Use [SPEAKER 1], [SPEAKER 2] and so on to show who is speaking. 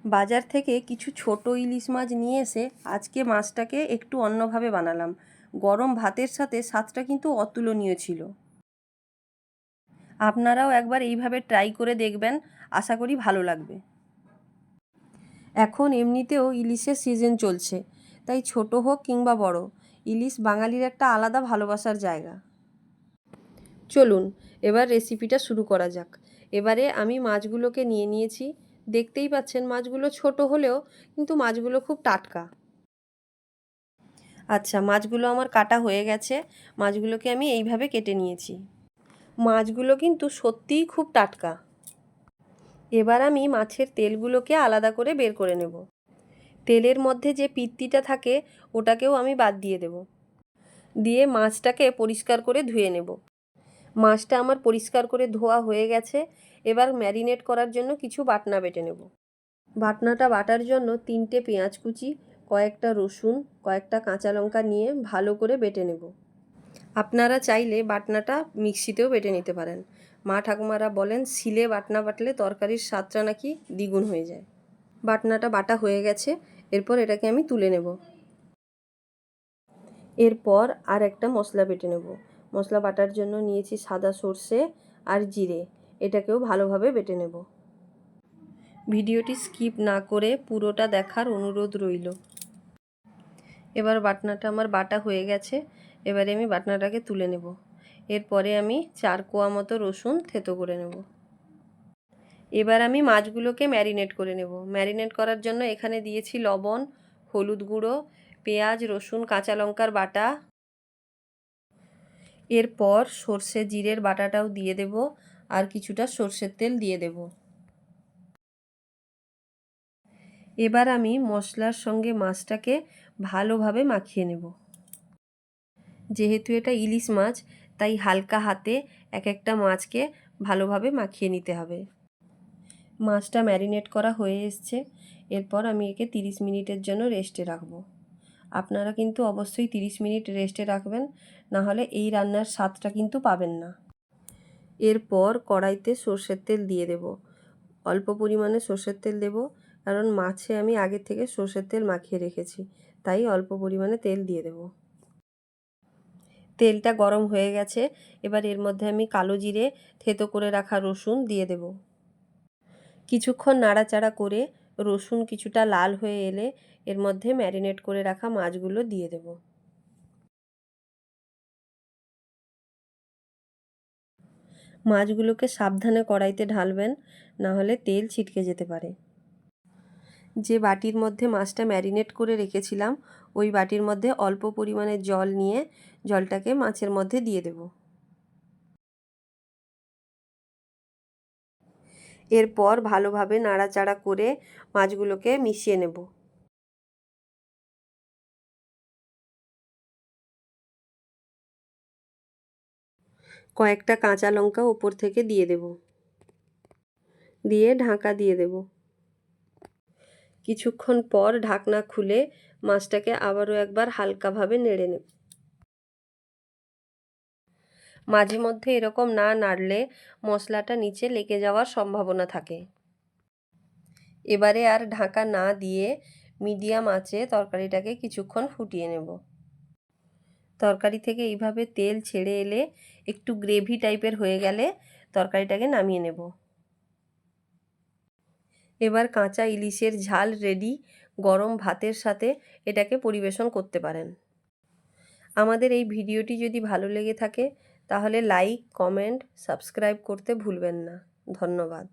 [SPEAKER 1] বাজার থেকে কিছু ছোট ইলিশ মাছ নিয়ে এসে আজকে মাছটাকে একটু অন্যভাবে বানালাম। গরম ভাতের সাথে স্বাদটা কিন্তু অতুলনীয় ছিল। আপনারাও একবার এইভাবে ট্রাই করে দেখবেন, আশা করি ভালো লাগবে। এখন এমনিতেও ইলিশের সিজন চলছে, তাই ছোট হোক কিংবা বড়, ইলিশ বাঙালির একটা আলাদা ভালোবাসার জায়গা। চলুন এবার রেসিপিটা শুরু করা যাক। এবারে আমি মাছগুলোকে নিয়ে নিয়েছি। দেখতেই পাচ্ছেন মাছগুলো ছোট হলেও কিন্তু মাছগুলো খুব টাটকা। আচ্ছা, মাছগুলো আমার কাটা হয়ে গেছে। মাছগুলোকে আমি এইভাবে কেটে নিয়েছি। মাছগুলো কিন্তু সত্যিই খুব টাটকা। এবার আমি মাছের তেলগুলোকে আলাদা করে বের করে নেব। তেলের মধ্যে যে পিত্তিটা থাকে ওটাকেও আমি বাদ দিয়ে দেব। দিয়ে মাছটাকে পরিষ্কার করে ধুয়ে নেব। মাছটা আমার পরিষ্কার করে ধোয়া হয়ে গেছে। এবার ম্যারিনেট করার জন্য কিছু বাটনা বেটে নেব। বাটনাটা বাটার জন্য 3টে পেঁয়াজ কুচি, কয়েকটা রসুন, কয়েকটা কাঁচা লঙ্কা নিয়ে ভালো করে বেটে নেব। আপনারা চাইলে বাটনাটা মিক্সিতেও বেটে নিতে পারেন। মা ঠাকুমারা বলেন শিলে বাটনা বাটলে তরকারির স্বাদটা নাকি দ্বিগুণ হয়ে যায়। বাটনাটা বাটা হয়ে গেছে। এরপর এটাকে আমি তুলে নেব। এরপর আর একটা মশলা বেটে নেব। মশলা বাটার জন্য নিয়েছি সাদা সর্ষে আর জিরে। এটাকেও ভালোভাবে বেটে নেব। ভিডিওটি স্কিপ না করে পুরোটা দেখার অনুরোধ রইল। এবার বাটনাটা আমার বাটা হয়ে গেছে। এবারে আমি বাটনাটাকে তুলে নেব। এরপরে আমি 4 কোয়া মতো রসুন থেতো করে নেব। এবার আমি মাছগুলোকে ম্যারিনেট করে নেব। ম্যারিনেট করার জন্য এখানে দিয়েছি লবণ, হলুদ গুঁড়ো, পেঁয়াজ, রসুন, কাঁচা লঙ্কার বাটা। এরপর সর্ষে জিরের বাটাটাও দিয়ে দেব আর কিছুটা সর্ষের তেল দিয়ে দেব। এবার আমি মশলার সঙ্গে মাছটাকে ভালোভাবে মাখিয়ে নেব। যেহেতু এটা ইলিশ মাছ, তাই হালকা হাতে এক একটা মাছকে ভালোভাবে মাখিয়ে নিতে হবে। মাছটা ম্যারিনেট করা হয়ে এসছে। এরপর আমি একে 30 মিনিটের জন্য রেস্টে রাখব। আপনারা কিন্তু অবশ্যই 30 মিনিট রেস্টে রাখবেন, না হলে এই রান্নার স্বাদটা কিন্তু পাবেন না। এরপর কড়াইতে সর্ষের তেল দিয়ে দেব। অল্প পরিমাণে সর্ষের তেল দেব, কারণ মাছে আমি আগে থেকে সর্ষের তেল মাখিয়ে রেখেছি, তাই অল্প পরিমাণে তেল দিয়ে দেব। তেলটা গরম হয়ে গেছে। এবার এর মধ্যে আমি কালো জিরে, থেতো করে রাখা রসুন দিয়ে দেব। কিছুক্ষণ নাড়াচাড়া করে রসুন কিছুটা লাল হয়ে এলে এর মধ্যে ম্যারিনেট করে রাখা মাছগুলো দিয়ে দেব। মাছগুলোকে সাবধানে কড়াইতে ঢালবেন, না হলে তেল ছিটকে যেতে পারে। যে বাটির মধ্যে মাছটা ম্যারিনেট করে রেখেছিলাম ওই বাটির মধ্যে অল্প পরিমাণে জল নিয়ে জলটাকে মাছের মধ্যে দিয়ে দেব। এরপর ভালোভাবে নাড়াচাড়া করে মাছগুলোকে মিশিয়ে নেব। কয়েকটা কাঁচা লঙ্কা উপর থেকে দিয়ে দেব। দিয়ে ঢাকা দিয়ে দেব। কিছুক্ষণ পর ঢাকনা খুলে মাছটাকে আবারও একবার হালকাভাবে নেড়ে নেব। মাঝে মধ্যে এরকম না নাড়লে মশলাটা নিচে লেগে যাওয়ার সম্ভাবনা থাকে। এবারে আর ঢাকা না দিয়ে মিডিয়াম আঁচে তরকারিটাকে কিছুক্ষণ ফুটিয়ে নেব। তরকারি থেকে এইভাবে তেল ছেড়ে এলে একটু গ্রেভি টাইপের হয়ে গেলে তরকারিটাকে নামিয়ে নেব। এবার কাঁচা ইলিশের ঝাল রেডি। গরম ভাতের সাথে এটাকে পরিবেশন করতে পারেন। আমাদের এই ভিডিওটি যদি ভালো লেগে থাকে তাহলে লাইক, কমেন্ট, সাবস্ক্রাইব করতে ভুলবেন না। ধন্যবাদ।